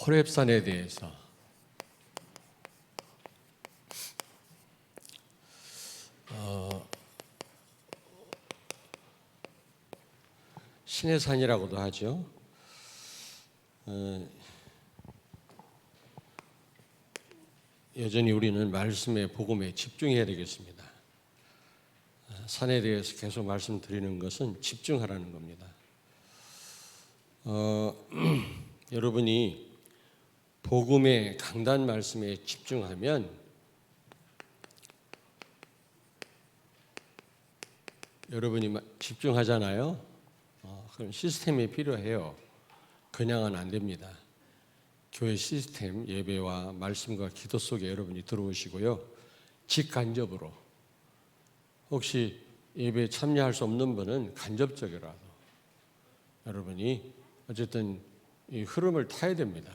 호렙산에 대해서 신의 산이라고도 하죠. 여전히 우리는 말씀의 복음에 집중해야 되겠습니다. 산에 대해서 계속 말씀드리는 것은 집중하라는 겁니다. 여러분이 복음의 강단 말씀에 집중하면 여러분이 집중하잖아요. 그럼 시스템이 필요해요. 그냥은 안 됩니다. 교회 시스템, 예배와 말씀과 기도 속에 여러분이 들어오시고요. 직간접으로 혹시 예배에 참여할 수 없는 분은 간접적이라도 여러분이 어쨌든 이 흐름을 타야 됩니다.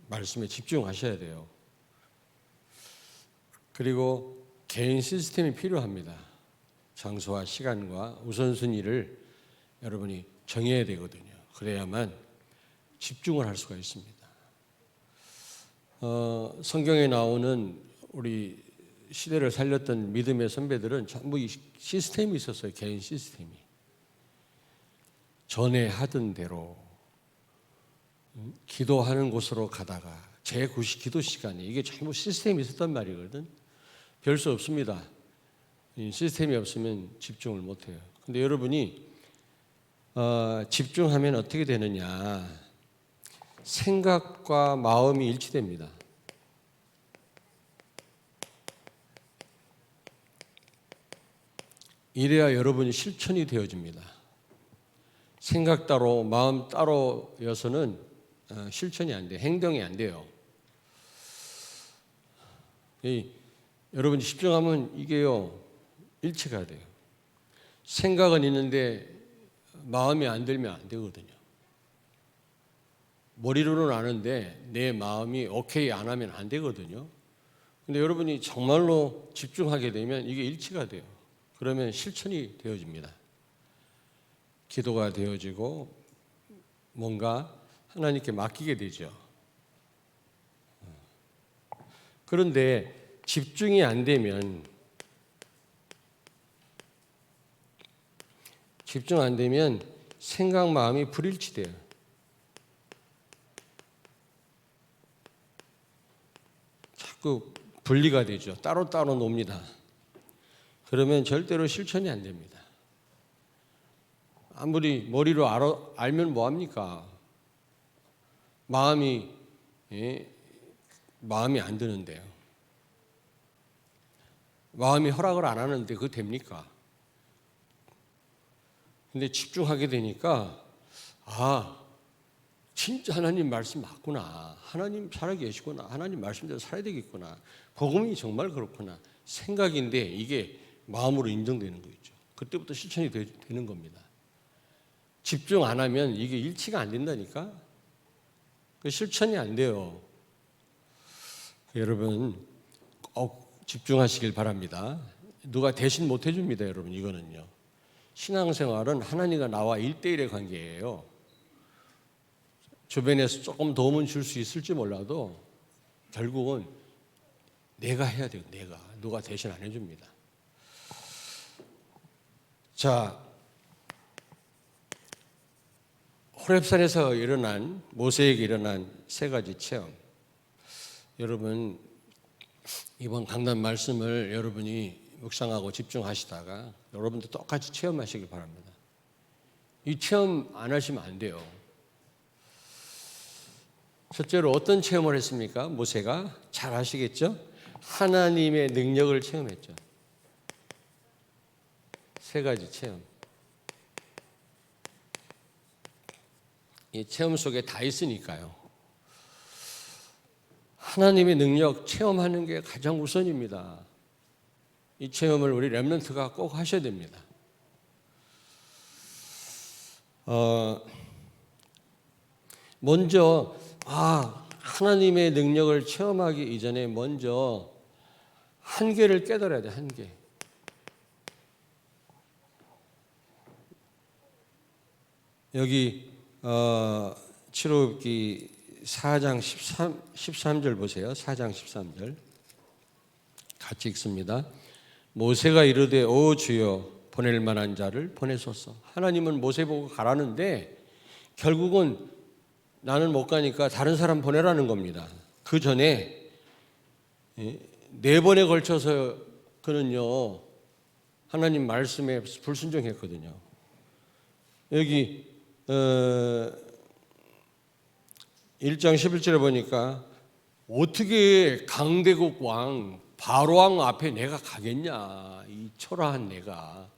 말씀에 집중하셔야 돼요. 그리고 개인 시스템이 필요합니다. 장소와 시간과 우선순위를 여러분이 정해야 되거든요. 그래야만 집중을 할 수가 있습니다. 성경에 나오는 우리 시대를 살렸던 믿음의 선배들은 전부 이 시스템이 있었어요. 개인 시스템이. 전에 하던 대로 기도하는 곳으로 가다가 제9시 기도 시간에 이게 전부 시스템이 있었단 말이거든. 별 수 없습니다. 시스템이 없으면 집중을 못해요. 근데 여러분이 집중하면 어떻게 되느냐? 생각과 마음이 일치됩니다. 이래야 여러분이 실천이 되어집니다. 생각 따로 마음 따로여서는 실천이 안 돼요. 행동이 안 돼요. 여러분이 집중하면 이게요 일치가 돼요. 생각은 있는데 마음이 안 들면 안 되거든요. 머리로는 아는데 내 마음이 오케이 안 하면 안 되거든요. 근데 여러분이 정말로 집중하게 되면 이게 일치가 돼요. 그러면 실천이 되어집니다. 기도가 되어지고 뭔가 하나님께 맡기게 되죠. 그런데 집중이 안 되면 생각, 마음이 불일치돼요. 자꾸 분리가 되죠. 따로따로 놉니다. 그러면 절대로 실천이 안 됩니다. 아무리 머리로 알면 뭐합니까? 마음이 안 드는데요. 마음이 허락을 안 하는데 그거 됩니까? 근데 집중하게 되니까 진짜 하나님 말씀 맞구나. 하나님 살아계시구나. 하나님 말씀대로 살아야 되겠구나. 복음이 정말 그렇구나. 생각인데 이게 마음으로 인정되는 거 있죠. 그때부터 실천이 되는 겁니다. 집중 안 하면 이게 일치가 안 된다니까. 실천이 안 돼요. 여러분 꼭 집중하시길 바랍니다. 누가 대신 못 해줍니다. 여러분 이거는요. 신앙생활은 하나님과 나와 1대1의 관계예요. 주변에서 조금 도움은 줄 수 있을지 몰라도 결국은 내가 해야 돼요. 누가 대신 안 해줍니다. 자, 호렙산에서 모세에게 일어난 세 가지 체험. 여러분 이번 강단 말씀을 여러분이 묵상하고 집중하시다가 여러분도 똑같이 체험하시길 바랍니다. 이 체험 안 하시면 안 돼요. 첫째로 어떤 체험을 했습니까? 모세가 잘 아시겠죠? 하나님의 능력을 체험했죠. 세 가지 체험. 이 체험 속에 다 있으니까요. 하나님의 능력 체험하는 게 가장 우선입니다. 이 체험을 우리 렘넌트가 꼭 하셔야 됩니다. 먼저 하나님의 능력을 체험하기 이전에 먼저 한계를 깨달아야 돼. 한계. 여기 7호흡기 4장 13절 보세요. 4장 13절 같이 읽습니다. 모세가 이르되 오 주여 보낼 만한 자를 보내소서. 하나님은 모세 보고 가라는데 결국은 나는 못 가니까 다른 사람 보내라는 겁니다. 그 전에 4번에 걸쳐서 그는요 하나님 말씀에 불순종했거든요. 여기 1장 11절에 보니까 어떻게 강대국 왕 바로왕 앞에 내가 가겠냐. 이 초라한 내가,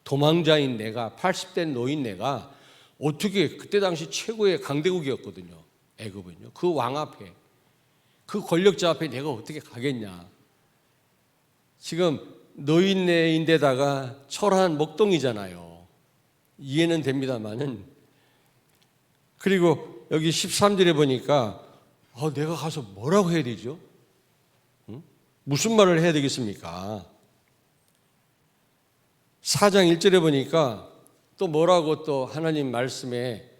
도망자인 내가, 80대 노인 내가 어떻게, 그때 당시 최고의 강대국이었거든요. 애굽은요. 그 왕 앞에, 그 권력자 앞에 내가 어떻게 가겠냐. 지금 노인네인데다가 초라한 목동이잖아요. 이해는 됩니다만은. 그리고 여기 13절에 보니까 내가 가서 뭐라고 해야 되죠? 무슨 말을 해야 되겠습니까? 4장 1절에 보니까 또 뭐라고 또 하나님 말씀에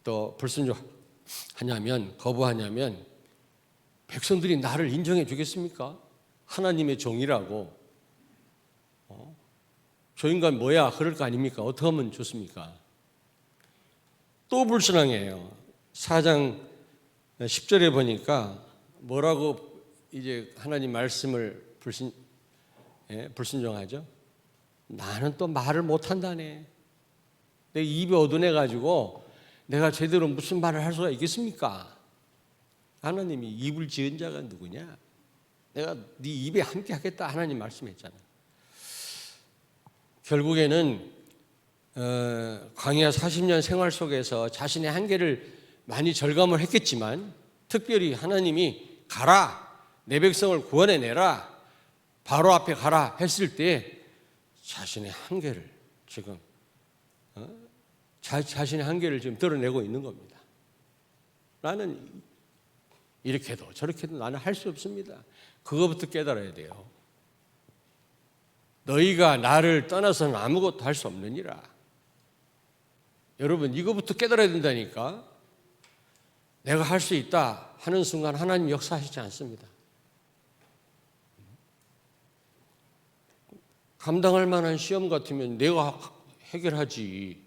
또 불순종하냐면, 거부하냐면 백성들이 나를 인정해 주겠습니까? 하나님의 종이라고. 저 인간 뭐야? 그럴 거 아닙니까? 어떻게 하면 좋습니까? 또 불순항해요. 4장 10절에 보니까 뭐라고 이제 하나님 말씀을 불순종하죠? 나는 또 말을 못한다네. 내 입이 어두워가지고 내가 제대로 무슨 말을 할 수가 있겠습니까? 하나님이 입을 지은 자가 누구냐? 내가 네 입에 함께 하겠다 하나님 말씀했잖아. 결국에는 광야 40년 생활 속에서 자신의 한계를 많이 절감을 했겠지만 특별히 하나님이 가라, 내 백성을 구원해내라, 바로 앞에 가라 했을 때 자신의 한계를 지금 자신의 한계를 지금 드러내고 있는 겁니다. 나는 이렇게도 저렇게도 나는 할 수 없습니다. 그거부터 깨달아야 돼요. 너희가 나를 떠나서는 아무것도 할 수 없느니라. 여러분 이거부터 깨달아야 된다니까. 내가 할 수 있다 하는 순간 하나님 역사하시지 않습니다. 감당할 만한 시험 같으면 내가 해결하지.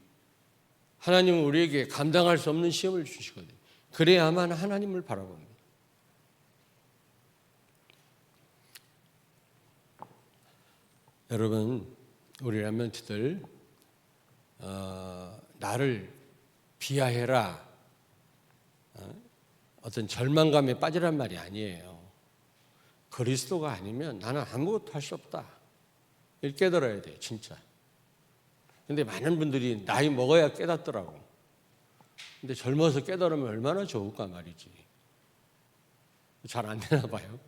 하나님은 우리에게 감당할 수 없는 시험을 주시거든요. 그래야만 하나님을 바라봅니다. 여러분, 우리 렘넌트들 나를 비하해라, 어떤 절망감에 빠지란 말이 아니에요. 그리스도가 아니면 나는 아무것도 할 수 없다. 이걸 깨달아야 돼요, 진짜. 근데 많은 분들이 나이 먹어야 깨닫더라고. 근데 젊어서 깨달으면 얼마나 좋을까 말이지. 잘 안 되나 봐요.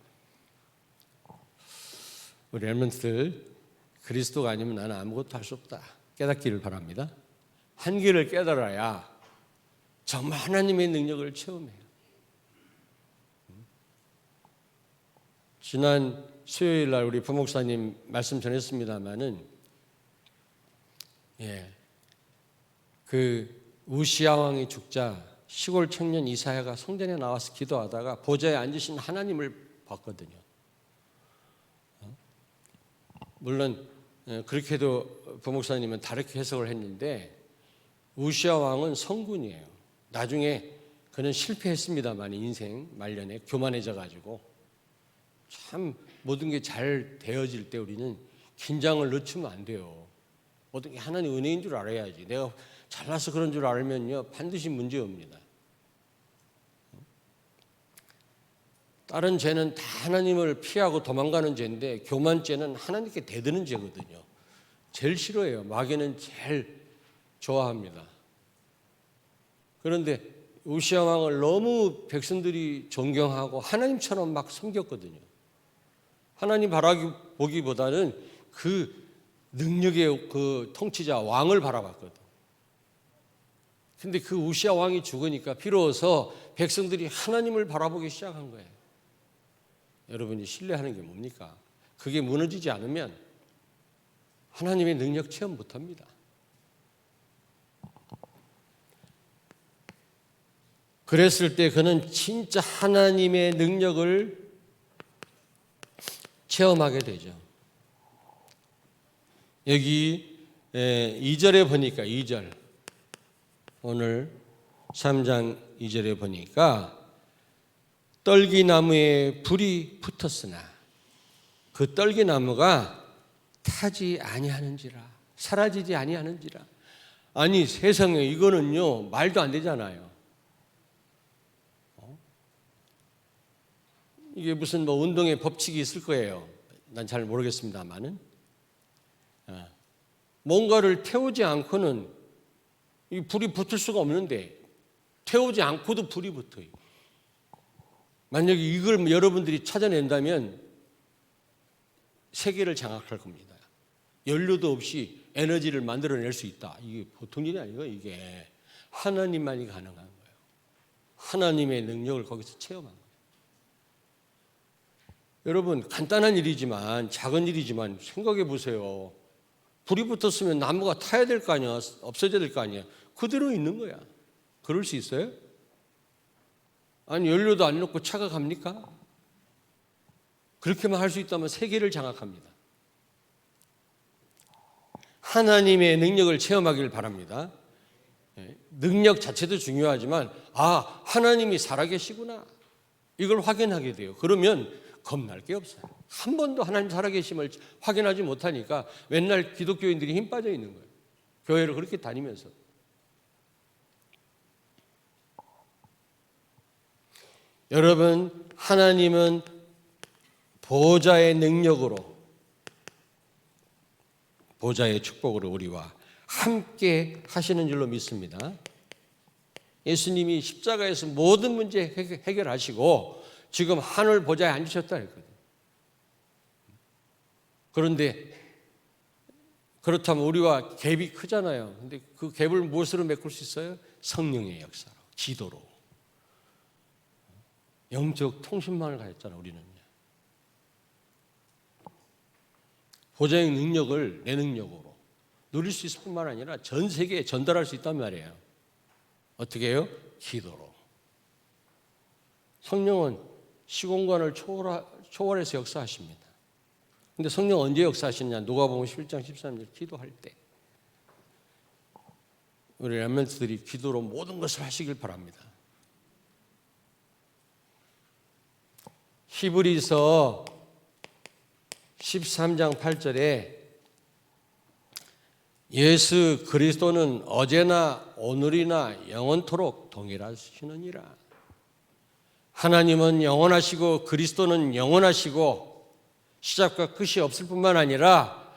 우리 렘넌트들 그리스도가 아니면 나는 아무것도 할 수 없다. 깨닫기를 바랍니다. 한계를 깨달아야 정말 하나님의 능력을 체험해요. 지난 수요일 날 우리 부목사님 말씀 전했습니다마는 그 우시야 왕이 죽자 시골 청년 이사야가 성전에 나와서 기도하다가 보좌에 앉으신 하나님을 봤거든요. 물론 그렇게도 부목사님은 다르게 해석을 했는데 우시야 왕은 성군이에요. 나중에 그는 실패했습니다만 인생 말년에 교만해져 가지고 참 모든 게 잘 되어질 때 우리는 긴장을 늦추면 안 돼요. 모든 게 하나님 은혜인 줄 알아야지. 내가 잘나서 그런 줄 알면요 반드시 문제옵니다. 다른 죄는 다 하나님을 피하고 도망가는 죄인데 교만죄는 하나님께 대드는 죄거든요. 제일 싫어해요. 마귀는 제일 좋아합니다. 그런데 우시야 왕을 너무 백성들이 존경하고 하나님처럼 막 섬겼거든요. 하나님 바라보기보다는 그 능력의 그 통치자 왕을 바라봤거든. 근데 그 우시야 왕이 죽으니까 비로소 백성들이 하나님을 바라보기 시작한 거예요. 여러분이 신뢰하는 게 뭡니까? 그게 무너지지 않으면 하나님의 능력 체험 못합니다. 그랬을 때 그는 진짜 하나님의 능력을 체험하게 되죠. 여기 2절에 보니까 2절 오늘 3장 2절에 보니까 떨기나무에 불이 붙었으나 그 떨기나무가 타지 아니하는지라 사라지지 아니하는지라. 아니 세상에 이거는요 말도 안 되잖아요. 이게 무슨 뭐 운동의 법칙이 있을 거예요. 난 잘 모르겠습니다만은 뭔가를 태우지 않고는 이 불이 붙을 수가 없는데 태우지 않고도 불이 붙어요. 만약에 이걸 여러분들이 찾아낸다면 세계를 장악할 겁니다. 연료도 없이 에너지를 만들어낼 수 있다. 이게 보통 일이 아니고 이게 하나님만이 가능한 거예요. 하나님의 능력을 거기서 체험한 거예요. 여러분 간단한 일이지만 작은 일이지만 생각해 보세요. 불이 붙었으면 나무가 타야 될 거 아니야. 없어져야 될 거 아니야. 그대로 있는 거야. 그럴 수 있어요? 아니 연료도 안 넣고 차가 갑니까? 그렇게만 할 수 있다면 세계를 장악합니다. 하나님의 능력을 체험하기를 바랍니다. 능력 자체도 중요하지만 하나님이 살아계시구나 이걸 확인하게 돼요. 그러면 겁날 게 없어요. 한 번도 하나님 살아계심을 확인하지 못하니까 맨날 기독교인들이 힘 빠져 있는 거예요. 교회를 그렇게 다니면서. 여러분 하나님은 보좌의 능력으로 보좌의 축복으로 우리와 함께 하시는 줄로 믿습니다. 예수님이 십자가에서 모든 문제 해결하시고 지금 하늘 보좌에 앉으셨다 했거든요. 그런데 그렇다면 우리와 갭이 크잖아요. 근데 그 갭을 무엇으로 메꿀 수 있어요? 성령의 역사로, 기도로. 영적 통신망을 가졌잖아요, 우리는요. 보좌의 능력을 내 능력으로 누릴 수 있을 뿐만 아니라 전 세계에 전달할 수 있단 말이에요. 어떻게 해요? 기도로. 성령은 시공간을 초월해서 역사하십니다. 근데 성령 언제 역사하시느냐? 누가복음 11장 13절 기도할 때. 우리 렘넌트들이 기도로 모든 것을 하시길 바랍니다. 히브리서 13장 8절에 예수 그리스도는 어제나 오늘이나 영원토록 동일하시느니라. 하나님은 영원하시고 그리스도는 영원하시고 시작과 끝이 없을 뿐만 아니라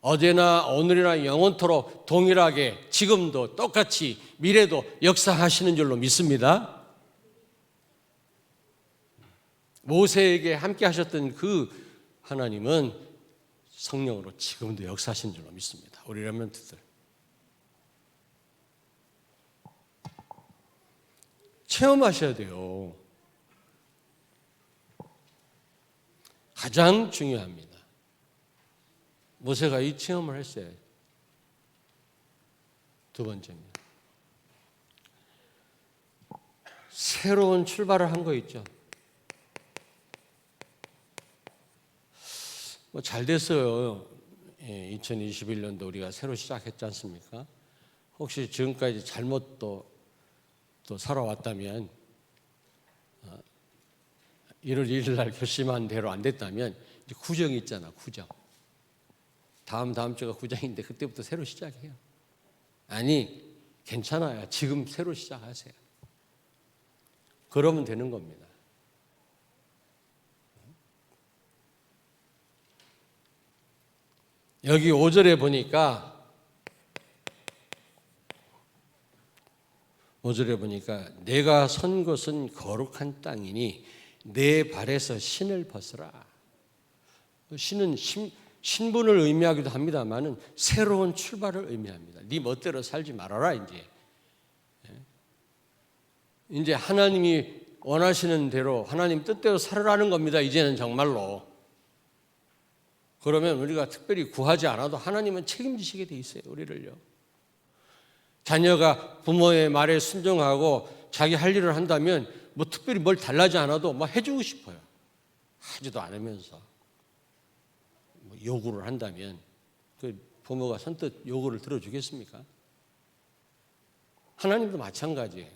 어제나 오늘이나 영원토록 동일하게 지금도 똑같이 미래도 역사하시는 줄로 믿습니다. 모세에게 함께 하셨던 그 하나님은 성령으로 지금도 역사하시는 줄로 믿습니다. 우리 렘넌트들 체험하셔야 돼요. 가장 중요합니다. 모세가 이 체험을 했어요. 두 번째입니다. 새로운 출발을 한 거 있죠. 잘 됐어요. 2021년도 우리가 새로 시작했지 않습니까? 혹시 지금까지 잘못 또 살아왔다면 1월 1일 날 결심한 대로 안 됐다면 이제 구정이 있잖아. 구정. 다음 주가 구정인데 그때부터 새로 시작해요. 아니 괜찮아요. 지금 새로 시작하세요. 그러면 되는 겁니다. 여기 5절에 보니까 내가 선 곳은 거룩한 땅이니 내 발에서 신을 벗으라. 신은 신분을 의미하기도 합니다만은 새로운 출발을 의미합니다. 네 멋대로 살지 말아라 이제 하나님이 원하시는 대로 하나님 뜻대로 살아라는 겁니다. 이제는 정말로. 그러면 우리가 특별히 구하지 않아도 하나님은 책임지시게 돼 있어요. 우리를요. 자녀가 부모의 말에 순종하고 자기 할 일을 한다면 뭐 특별히 뭘 달라지 않아도 뭐 해주고 싶어요. 하지도 않으면서 뭐 요구를 한다면 그 부모가 선뜻 요구를 들어주겠습니까? 하나님도 마찬가지예요.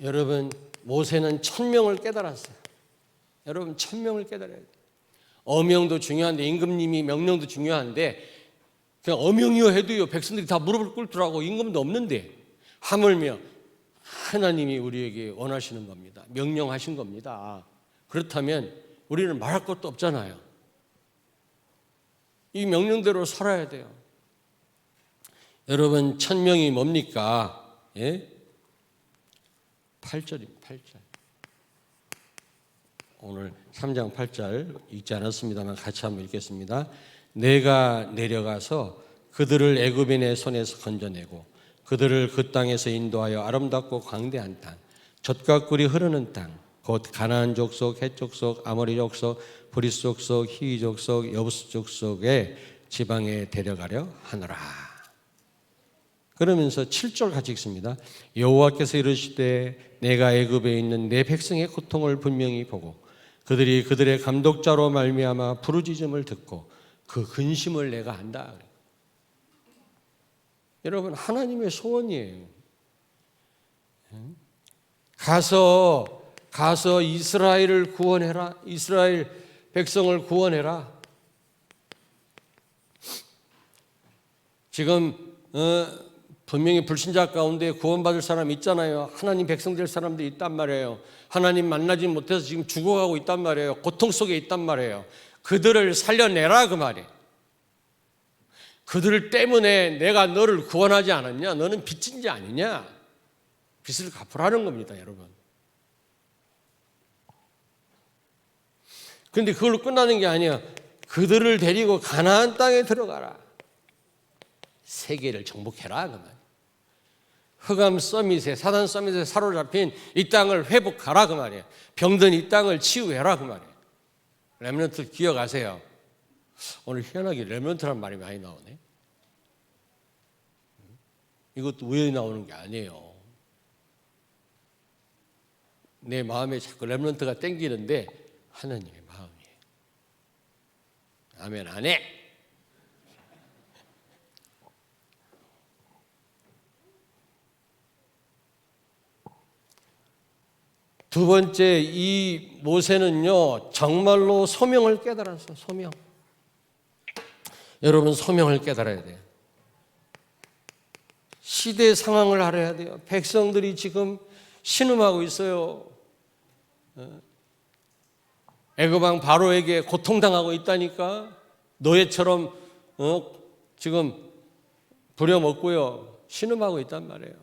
여러분, 모세는 1000명을 깨달았어요. 여러분, 1000명을 깨달아야 돼요. 어명도 중요한데, 임금님이 명령도 중요한데, 그냥 어명이요 해도요, 백성들이 다 무릎을 꿇더라고. 임금도 없는데, 하물며 하나님이 우리에게 원하시는 겁니다. 명령하신 겁니다. 그렇다면 우리는 말할 것도 없잖아요. 이 명령대로 살아야 돼요. 여러분, 1000명이 뭡니까? 예? 8절입니다. 8절. 오늘 3장 8절 읽지 않았습니다만 같이 한번 읽겠습니다. 내가 내려가서 그들을 애굽인의 손에서 건져내고 그들을 그 땅에서 인도하여 아름답고 광대한 땅, 젖과 꿀이 흐르는 땅, 곧 가나안 족속, 헷 족속, 아모리 족속, 브리스 족속, 히위 족속, 여부스 족속의 지방에 데려가려 하노라. 그러면서 7절 같이 읽습니다. 여호와께서 이르시되 내가 애굽에 있는 내 백성의 고통을 분명히 보고 그들이 그들의 감독자로 말미암아 부르짖음을 듣고 그 근심을 내가 안다. 여러분, 하나님의 소원이에요. 가서 이스라엘을 구원해라. 이스라엘 백성을 구원해라. 지금 분명히 불신자 가운데 구원받을 사람이 있잖아요. 하나님 백성 될 사람들이 있단 말이에요. 하나님 만나지 못해서 지금 죽어가고 있단 말이에요. 고통 속에 있단 말이에요. 그들을 살려내라 그 말이에요. 그들 때문에 내가 너를 구원하지 않았냐? 너는 빚진 자 아니냐? 빚을 갚으라는 겁니다, 여러분. 그런데 그걸로 끝나는 게 아니야. 그들을 데리고 가나안 땅에 들어가라. 세계를 정복해라 그 말이에요. 흑암 서밋에, 사단 서밋에 사로잡힌 이 땅을 회복하라 그 말이에요. 병든 이 땅을 치유해라 그 말이에요. 렘넌트 기억하세요. 오늘 희한하게 렘넌트란 말이 많이 나오네. 이것도 우연히 나오는 게 아니에요. 내 마음에 자꾸 렘넌트가 땡기는데 하나님의 마음이에요. 아멘 안 해. 두 번째, 이 모세는요 정말로 소명을 깨달았어요. 소명. 여러분, 소명을 깨달아야 돼요. 시대 상황을 알아야 돼요. 백성들이 지금 신음하고 있어요. 애굽 왕 바로에게 고통당하고 있다니까. 노예처럼 지금 부려먹고요 신음하고 있단 말이에요.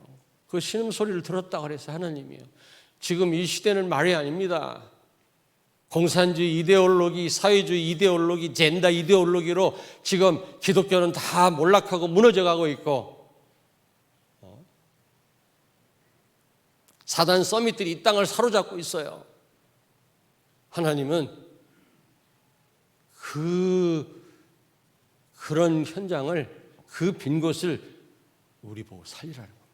그 신음 소리를 들었다 그래서 하나님이요. 지금 이 시대는 말이 아닙니다. 공산주의 이데올로기, 사회주의 이데올로기, 젠더 이데올로기로 지금 기독교는 다 몰락하고 무너져가고 있고 사단 서밋들이 이 땅을 사로잡고 있어요. 하나님은 그런 현장을, 그 빈 곳을 우리 보고 살리라는 겁니다.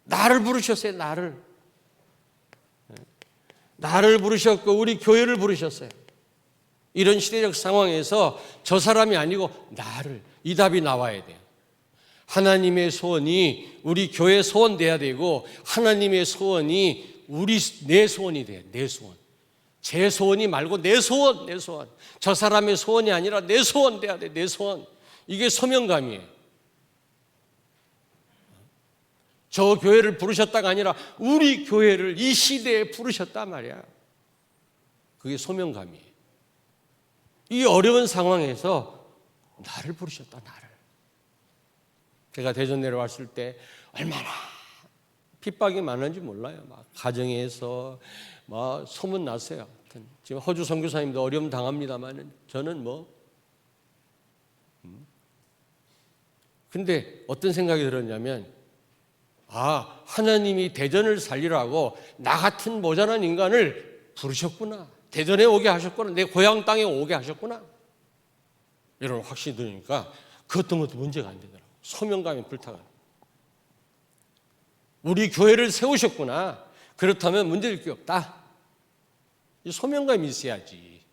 나를 부르셨어요. 나를 부르셨고 우리 교회를 부르셨어요. 이런 시대적 상황에서 저 사람이 아니고 나를, 이 답이 나와야 돼요. 하나님의 소원이 우리 교회 소원 돼야 되고 하나님의 소원이 내 소원이 돼요. 내 소원. 제 소원이 말고 내 소원. 저 사람의 소원이 아니라 내 소원 돼야 돼. 내 소원. 이게 소명감이에요. 저 교회를 부르셨다가 아니라 우리 교회를 이 시대에 부르셨단 말이야. 그게 소명감이에요. 이 어려운 상황에서 나를 부르셨다, 나를. 제가 대전 내려왔을 때 얼마나 핍박이 많은지 몰라요. 막 가정에서 막 소문 났어요. 지금 호주 선교사님도 어려움 당합니다만 저는 근데 어떤 생각이 들었냐면 하나님이 대전을 살리라고 나 같은 모자란 인간을 부르셨구나. 대전에 오게 하셨구나. 내 고향 땅에 오게 하셨구나. 이런 확신이 드니까 그 어떤 것도 문제가 안 되더라고요. 소명감이 불타가요. 우리 교회를 세우셨구나. 그렇다면 문제될 게 없다. 이 소명감이 있어야지.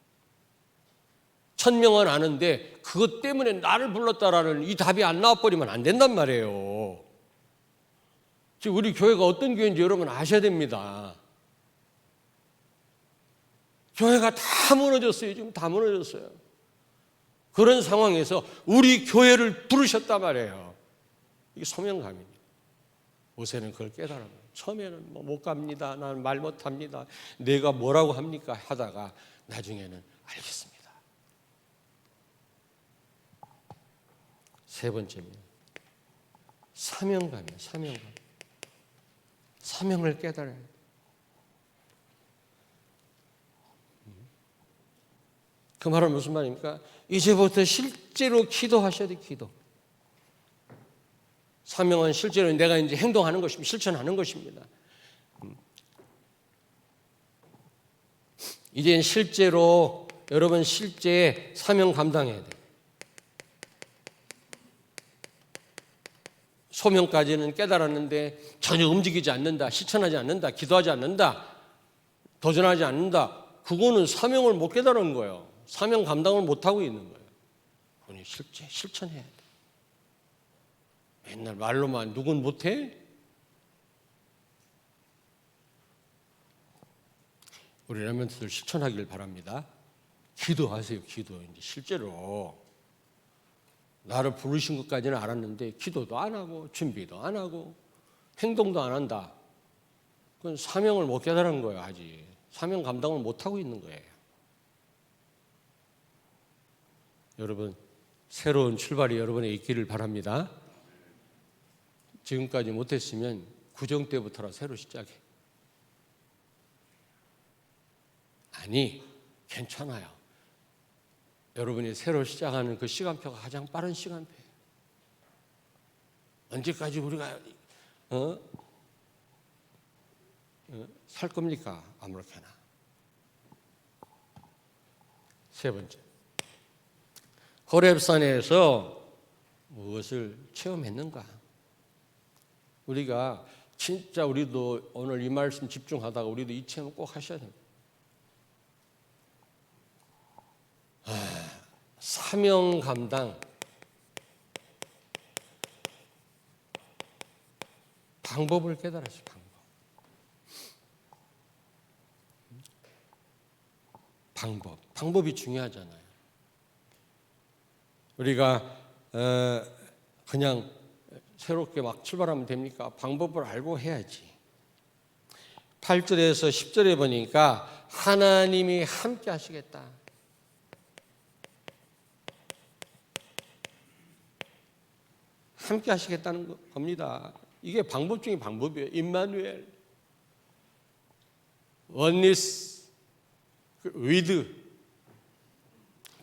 1000명은 아는데 그것 때문에 나를 불렀다라는 이 답이 안 나와버리면 안 된단 말이에요. 지금 우리 교회가 어떤 교회인지 여러분 아셔야 됩니다. 교회가 다 무너졌어요. 지금 다 무너졌어요. 그런 상황에서 우리 교회를 부르셨단 말이에요. 이게 소명감입니다. 요새는 그걸 깨달아요. 처음에는 못 갑니다. 나는 말 못합니다. 내가 뭐라고 합니까? 하다가 나중에는 알겠습니다. 세 번째입니다. 사명감이에요. 사명감. 사명을 깨달아야 돼요. 그 말은 무슨 말입니까? 이제부터 실제로 기도하셔야 돼요. 기도. 사명은 실제로 내가 이제 행동하는 것입니다. 실천하는 것입니다. 이제 실제로 여러분 실제 사명 감당해야 돼요. 소명까지는 깨달았는데 전혀 움직이지 않는다, 실천하지 않는다, 기도하지 않는다, 도전하지 않는다. 그거는 사명을 못 깨달은 거예요. 사명 감당을 못하고 있는 거예요. 본인이 실천해야 돼. 맨날 말로만 누군 못해? 우리 렘넌트들 실천하길 바랍니다. 기도하세요. 기도. 이제 실제로 나를 부르신 것까지는 알았는데 기도도 안 하고 준비도 안 하고 행동도 안 한다. 그건 사명을 못 깨달은 거예요. 아직 사명 감당을 못하고 있는 거예요. 여러분 새로운 출발이 여러분에 있기를 바랍니다. 지금까지 못했으면 구정 때부터라 새로 시작해. 아니 괜찮아요. 여러분이 새로 시작하는 그 시간표가 가장 빠른 시간표예요. 언제까지 우리가 살 겁니까? 아무렇게나. 세 번째, 호렙산에서 무엇을 체험했는가? 우리가 진짜 우리도 오늘 이 말씀 집중하다가 우리도 이 체험 꼭 하셔야 됩니다. 사명 감당, 방법을 깨달았어요. 방법이 중요하잖아요. 우리가 그냥 새롭게 막 출발하면 됩니까? 방법을 알고 해야지. 8절에서 10절에 보니까 하나님이 함께 하시겠다. 함께 하시겠다는 겁니다. 이게 방법 중에 방법이에요. 임마누엘, 원리스, 위드.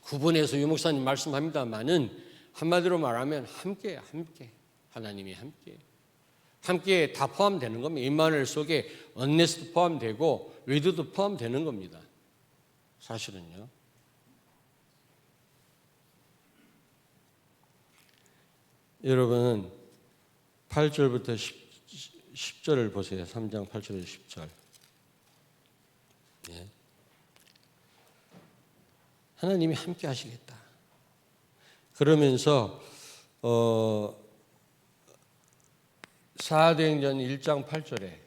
구분해서 유 목사님 말씀합니다만은 한마디로 말하면 함께 하나님이 함께 다 포함되는 겁니다. 임마누엘 속에 원리스도 포함되고 위드도 포함되는 겁니다. 사실은요. 여러분 8절부터 10절을 보세요. 3장 8절에서 10절. 예. 하나님이 함께 하시겠다. 그러면서 사도행전 1장 8절에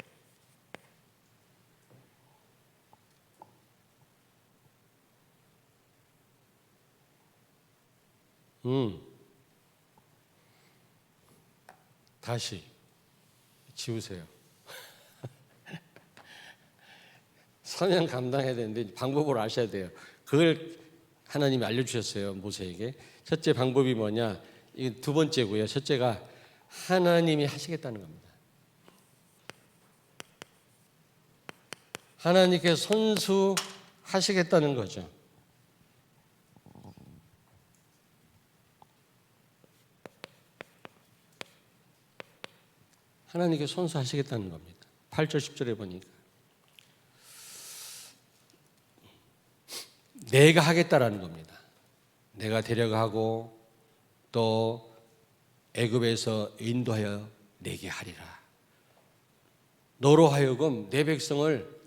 다시 지우세요. 사명 감당해야 되는데 방법을 아셔야 돼요. 그걸 하나님이 알려주셨어요. 모세에게. 첫째 방법이 뭐냐? 이게 두 번째고요. 첫째가 하나님이 하시겠다는 겁니다. 하나님께 손수하시겠다는 거죠. 하나님께 손수하시겠다는 겁니다. 8절 10절에 보니까 내가 하겠다라는 겁니다. 내가 데려가고 또 애굽에서 인도하여 내게 하리라. 너로 하여금 내 백성을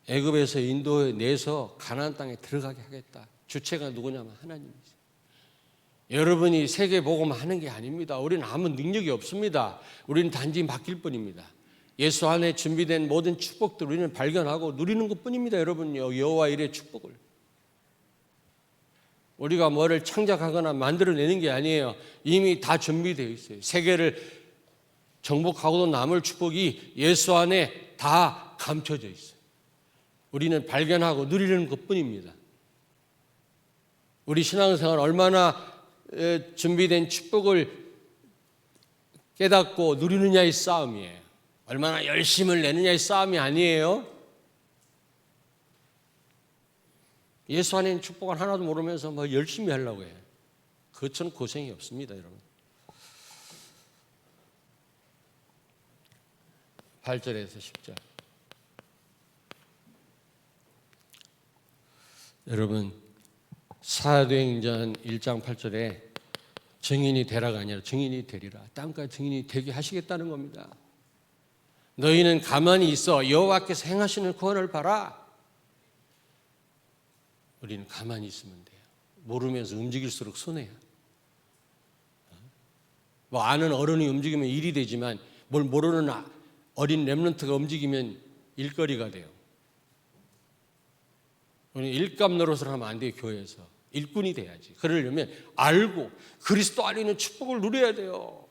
애굽에서 인도해내서 가나안 땅에 들어가게 하겠다. 주체가 누구냐면 하나님이죠. 여러분이 세계 복음을 하는 게 아닙니다. 우리는 아무 능력이 없습니다. 우리는 단지 맡길 뿐입니다. 예수 안에 준비된 모든 축복들 우리는 발견하고 누리는 것뿐입니다. 여러분요, 여호와 일의 축복을. 우리가 뭐를 창작하거나 만들어내는 게 아니에요. 이미 다 준비되어 있어요. 세계를 정복하고도 남을 축복이 예수 안에 다 감춰져 있어요. 우리는 발견하고 누리는 것뿐입니다. 우리 신앙생활 얼마나 준비된 축복을 깨닫고 누리느냐의 싸움이에요. 얼마나 열심을 내느냐의 싸움이 아니에요. 예수 안에 있는 축복을 하나도 모르면서 뭐 열심히 하려고 해요. 그것처럼 고생이 없습니다, 여러분. 8절에서 10절. 여러분, 사도행전 1장 8절에 증인이 되라가 아니라 증인이 되리라. 땅까지 증인이 되게 하시겠다는 겁니다. 너희는 가만히 있어 여호와께서 행하시는 구원을 봐라. 우리는 가만히 있으면 돼요. 모르면서 움직일수록 손해야. 뭐 아는 어른이 움직이면 일이 되지만 뭘 모르는 어린 렘넌트가 움직이면 일거리가 돼요. 우리는 일감 노릇을 하면 안 돼요. 교회에서 일꾼이 돼야지. 그러려면 알고 그리스도 안에 있는 축복을 누려야 돼요.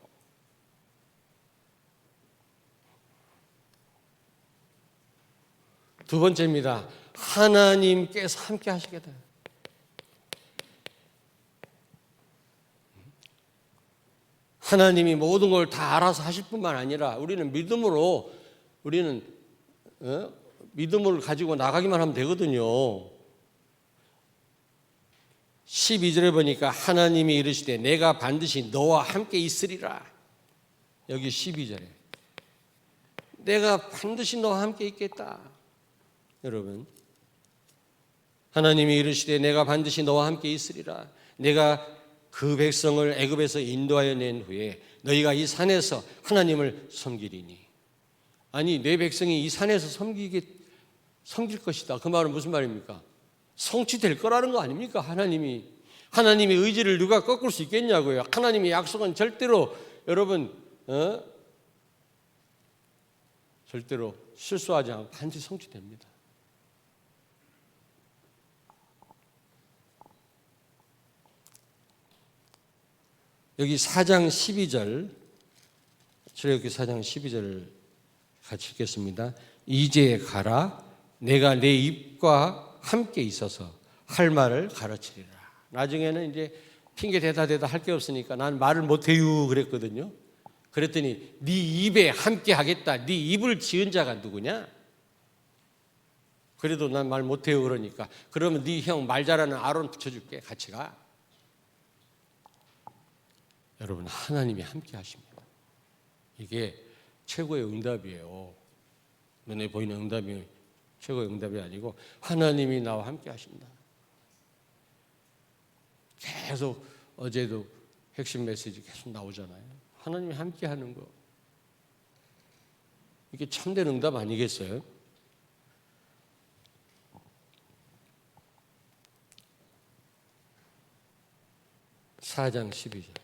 두 번째입니다. 하나님께서 함께 하시겠다. 하나님이 모든 걸 다 알아서 하실 뿐만 아니라 우리는 믿음으로 믿음을 가지고 나가기만 하면 되거든요. 12절에 보니까 하나님이 이르시되 내가 반드시 너와 함께 있으리라. 여기 12절에 내가 반드시 너와 함께 있겠다. 여러분, 하나님이 이르시되 내가 반드시 너와 함께 있으리라. 내가 그 백성을 애굽에서 인도하여 낸 후에 너희가 이 산에서 하나님을 섬기리니. 아니, 내 백성이 이 산에서 섬길 것이다. 그 말은 무슨 말입니까? 성취될 거라는 거 아닙니까? 하나님의 의지를 누가 꺾을 수 있겠냐고요. 하나님의 약속은 절대로 여러분 절대로 실수하지 않고 반드시 성취됩니다. 여기 4장 12절, 출애굽기 4장 12절을 같이 읽겠습니다. 이제 가라. 내가 내 입과 함께 있어서 할 말을 가르치리라. 나중에는 이제 핑계 대다 할 게 없으니까 난 말을 못해요 그랬거든요. 그랬더니 네 입에 함께 하겠다. 네 입을 지은 자가 누구냐? 그래도 난 말 못해요 그러니까 그러면 네 형 말 잘하는 아론 붙여줄게. 같이 가. 여러분, 하나님이 함께 하십니다. 이게 최고의 응답이에요. 눈에 보이는 응답이 최고의 응답이 아니고 하나님이 나와 함께 하신다. 계속 어제도 핵심 메시지 계속 나오잖아요. 하나님이 함께 하는 거. 이게 참된 응답 아니겠어요? (4장 12절)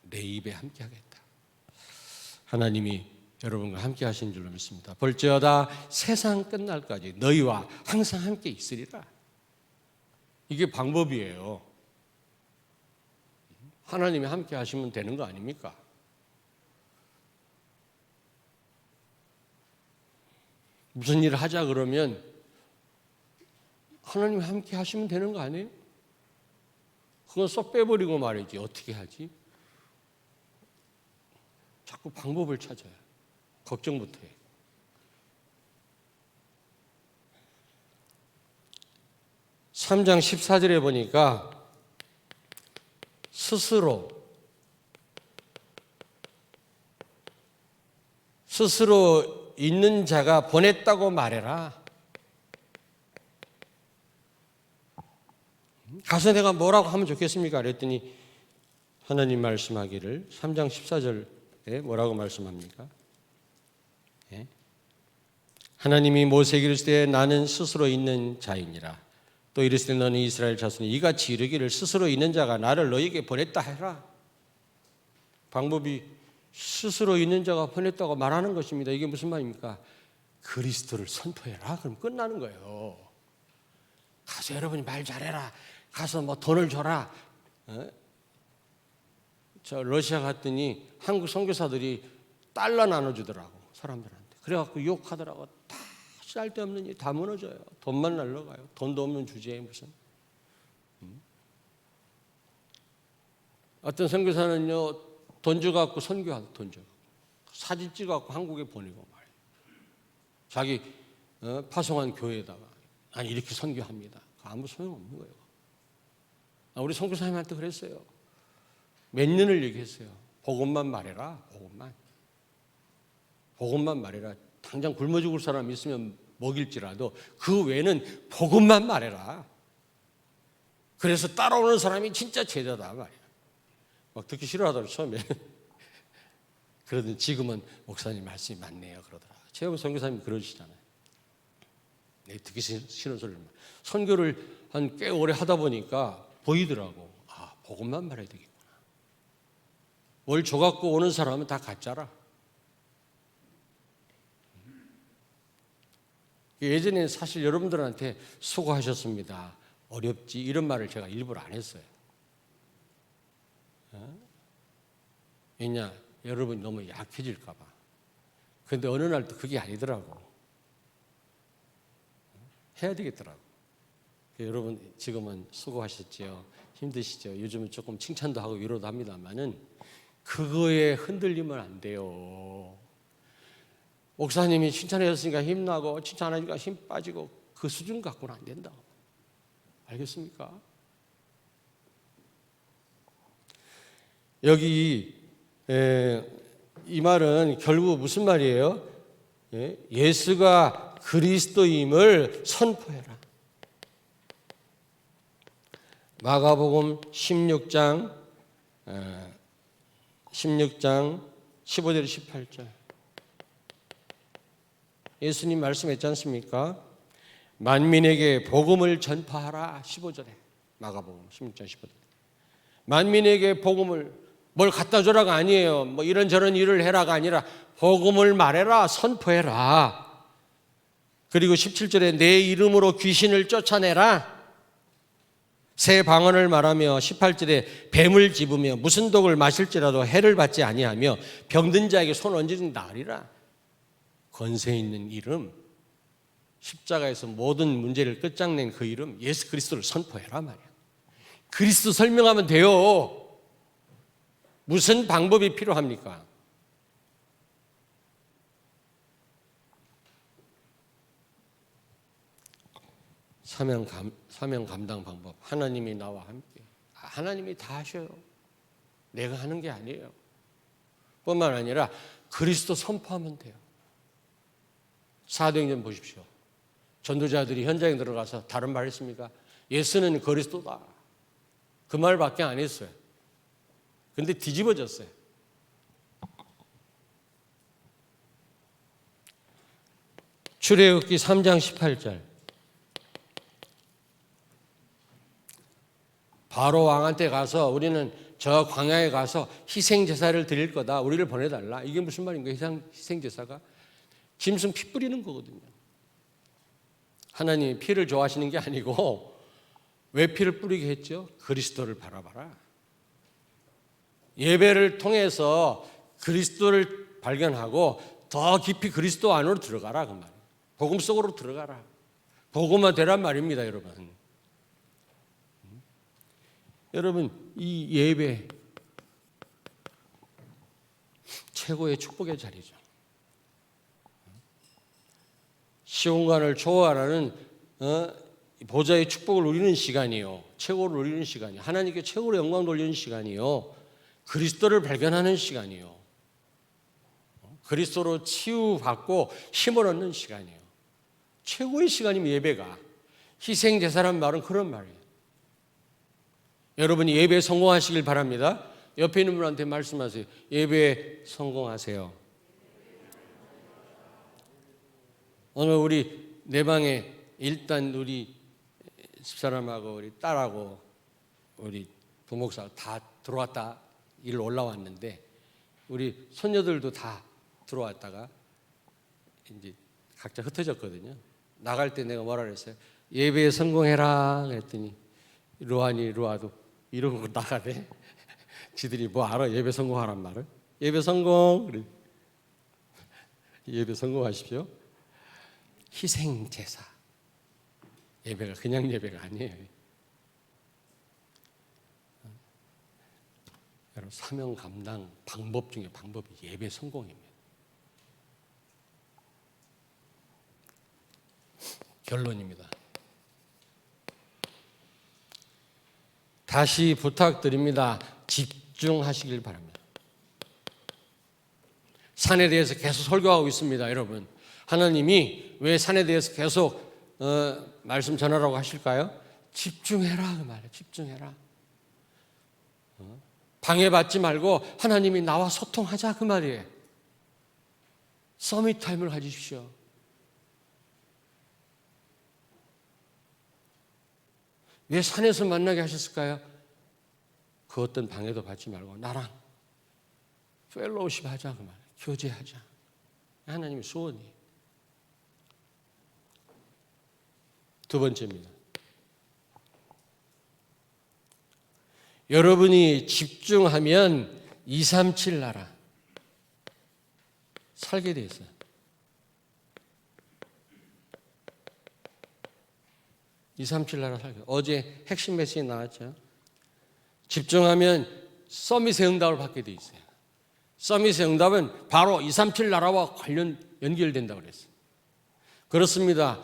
내 입에 함께 하겠다. 하나님이 여러분과 함께 하신 줄로 믿습니다. 볼지어다 세상 끝날까지 너희와 항상 함께 있으리라. 이게 방법이에요. 하나님이 함께 하시면 되는 거 아닙니까? 무슨 일을 하자 그러면 하나님이 함께 하시면 되는 거 아니에요? 그건 쏙 빼버리고 말이지. 어떻게 하지? 자꾸 방법을 찾아요. 걱정부터 해. (3장 14절에) 보니까 스스로 있는 자가 보냈다고 말해라. 가서 내가 뭐라고 하면 좋겠습니까? 그랬더니 하나님 말씀하기를 3장 14절에 뭐라고 말씀합니까? 예? 하나님이 모세에게 이르시되 나는 스스로 있는 자이니라. 또 이르시되 너는 이스라엘 자손이 이같이 이르기를 스스로 있는 자가 나를 너희에게 보냈다 해라. 방법이 스스로 있는 자가 보냈다고 말하는 것입니다. 이게 무슨 말입니까? 그리스도를 선포해라. 그럼 끝나는 거예요. 가서 여러분이 말 잘해라. 가서 뭐 돈을 줘라. 저 러시아 갔더니 한국 선교사들이 달러 나눠주더라고 사람들한테. 그래갖고 욕하더라고. 다 쓸데없는 일 다 무너져요. 돈만 날라가요. 돈도 없는 주제에 무슨. 어떤 선교사는요 돈 줘갖고 선교하고 돈 줘. 사진 찍어갖고 한국에 보내고 말이에요. 자기 파송한 교회에다가 아니 이렇게 선교합니다. 아무 소용없는 거예요. 우리 선교사님한테 그랬어요. 몇 년을 얘기했어요. 복음만 말해라. 복음만 말해라. 당장 굶어 죽을 사람 있으면 먹일지라도 그 외에는 복음만 말해라. 그래서 따라오는 사람이 진짜 제자다 말이야. 막 듣기 싫어하더라고 처음에. 그러더니 지금은 목사님 말씀이 맞네요 그러더라. 최영 선교사님이 그러시잖아요. 네, 듣기 싫은 소리를. 선교를 한 꽤 오래 하다 보니까 보이더라고. 아, 복음만 말해야 되겠구나. 뭘 줘갖고 오는 사람은 다 가짜라. 예전에 사실 여러분들한테 수고하셨습니다. 어렵지 이런 말을 제가 일부러 안 했어요. 왜냐? 여러분이 너무 약해질까 봐. 그런데 어느 날 또 그게 아니더라고. 해야 되겠더라고. 여러분 지금은 수고하셨죠. 힘드시죠. 요즘은 조금 칭찬도 하고 위로도 합니다만은 그거에 흔들리면 안 돼요. 목사님이 칭찬하셨으니까 힘나고 칭찬 안 하니까 힘 빠지고 그 수준 갖고는 안 된다고. 알겠습니까? 여기 이 말은 결국 무슨 말이에요? 예수가 그리스도임을 선포해라. 마가복음 16장 15절 18절 예수님 말씀했지 않습니까? 만민에게 복음을 전파하라. 15절에 마가복음 16장 15절 만민에게 복음을 뭘 갖다 줘라가 아니에요. 뭐 이런저런 일을 해라가 아니라 복음을 말해라. 선포해라. 그리고 17절에 내 이름으로 귀신을 쫓아내라. 새 방언을 말하며 18절에 뱀을 집으며 무슨 독을 마실지라도 해를 받지 아니하며 병든 자에게 손 얹어준 나으리라. 권세 있는 이름, 십자가에서 모든 문제를 끝장낸 그 이름 예수 그리스도를 선포해라 말이야. 그리스도 설명하면 돼요. 무슨 방법이 필요합니까? 사명 감당 방법. 하나님이 나와 함께. 하나님이 다 하셔요. 내가 하는 게 아니에요. 뿐만 아니라 그리스도 선포하면 돼요. 사도행전 보십시오. 전도자들이 현장에 들어가서 다른 말 했습니까? 예수는 그리스도다. 그 말밖에 안 했어요. 근데 뒤집어졌어요. 출애굽기 3장 18절 바로 왕한테 가서 우리는 저 광야에 가서 희생제사를 드릴 거다. 우리를 보내달라. 이게 무슨 말인가? 희생제사가 짐승 피 뿌리는 거거든요. 하나님이 피를 좋아하시는 게 아니고 왜 피를 뿌리게 했죠? 그리스도를 바라봐라. 예배를 통해서 그리스도를 발견하고 더 깊이 그리스도 안으로 들어가라 그 말이에요. 복음 속으로 들어가라. 복음화 되란 말입니다, 여러분. 여러분 이 예배 최고의 축복의 자리죠. 시온관을 초월하는 보좌의 축복을 누리는 시간이요. 최고를 누리는 시간이요. 하나님께 최고로 영광 돌리는 시간이요. 그리스도를 발견하는 시간이요. 그리스도로 치유받고 힘을 얻는 시간이요. 최고의 시간이면 예배가. 희생제사란 말은 그런 말이에요. 여러분이 예배에 성공하시길 바랍니다. 옆에 있는 분한테 말씀하세요. 예배에 성공하세요. 오늘 우리 내 방에 일단 우리 집사람하고 우리 딸하고 우리 부목사 다 들어왔다 일로 올라왔는데 우리 손녀들도 다 들어왔다가 이제 각자 흩어졌거든요. 나갈 때 내가 뭐라 그랬어요? 예배에 성공해라 그랬더니 루아니 루아도 이러고 나가대. 지들이 뭐 알아? 예배 성공하란 말을? 예배 성공. 그래. 예배 성공하십시오. 희생 제사. 예배가 그냥 예배가 아니에요. 여러분 사명 감당 방법 중에 방법이 예배 성공입니다. 결론입니다. 다시 부탁드립니다. 집중하시길 바랍니다. 산에 대해서 계속 설교하고 있습니다, 여러분. 하나님이 왜 산에 대해서 계속 말씀 전하라고 하실까요? 집중해라 그 말이에요. 집중해라. 방해받지 말고 하나님이 나와 소통하자 그 말이에요. 서밋 타임을 가지십시오. 왜 산에서 만나게 하셨을까요? 그 어떤 방해도 받지 말고 나랑 펠로우십 하자 그 말이에요. 교제하자. 하나님의 소원이에요. 두 번째입니다. 여러분이 집중하면 237 나라 살게 돼 있어요. 237 나라 살게. 어제 핵심 메시지 나왔죠. 집중하면 서밋의 응답을 받게 돼 있어요. 서밋의 응답은 바로 237 나라와 연결된다고 그랬어요. 그렇습니다.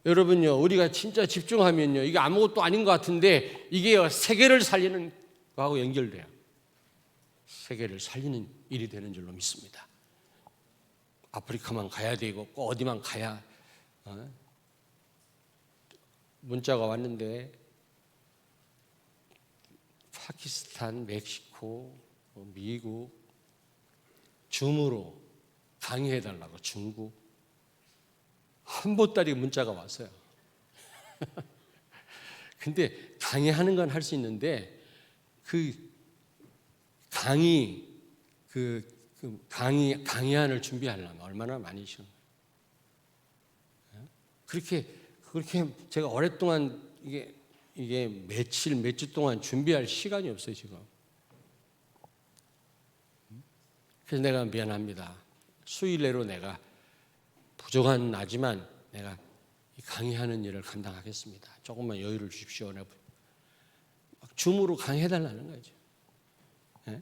여러분요, 우리가 진짜 집중하면요, 이게 아무것도 아닌 것 같은데 이게 세계를 살리는 거하고 연결돼요. 세계를 살리는 일이 되는 줄로 믿습니다. 아프리카만 가야 되고 꼭 어디만 가야. 문자가 왔는데 파키스탄, 멕시코, 미국, 줌으로 강의해달라고 중국 한 보따리 문자가 왔어요. 근데 강의하는 건 할 수 있는데 강의안을 준비하려면 얼마나 많이 시간. 그렇게 제가 오랫동안 이게 몇 주 동안 준비할 시간이 없어요, 지금. 그래서 내가 미안합니다. 수일 내로 내가 부족한 나지만 내가 강의하는 일을 감당하겠습니다. 조금만 여유를 주십시오. 막 줌으로 강의해달라는 거죠. 네?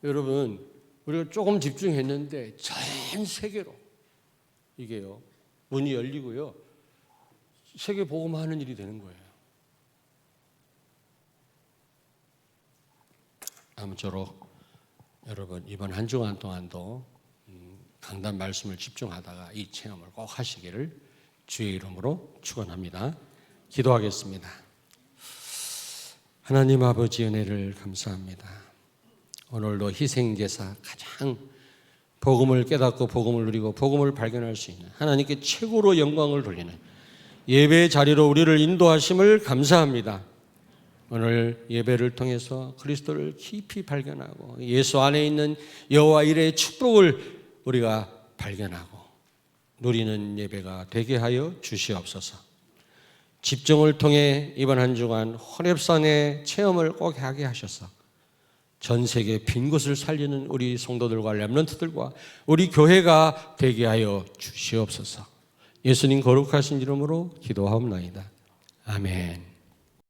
여러분, 우리가 조금 집중했는데 전 세계로 이게요 문이 열리고요 세계 복음화하는 일이 되는 거예요. 아무쪼록 여러분 이번 한 주간 동안도 강단 말씀을 집중하다가 이 체험을 꼭 하시기를 주의 이름으로 축원합니다. 기도하겠습니다. 하나님 아버지 은혜를 감사합니다. 오늘도 희생제사 가장 복음을 깨닫고 복음을 누리고 복음을 발견할 수 있는 하나님께 최고로 영광을 돌리는 예배의 자리로 우리를 인도하심을 감사합니다. 오늘 예배를 통해서 그리스도를 깊이 발견하고 예수 안에 있는 여호와 일의 축복을 우리가 발견하고 누리는 예배가 되게 하여 주시옵소서. 집중을 통해 이번 한 주간 호렙산의 체험을 꼭 하게 하셔서 전 세계 빈 곳을 살리는 우리 성도들과 렘넌트들과 우리 교회가 되게 하여 주시옵소서. 예수님 거룩하신 이름으로 기도하옵나이다. 아멘.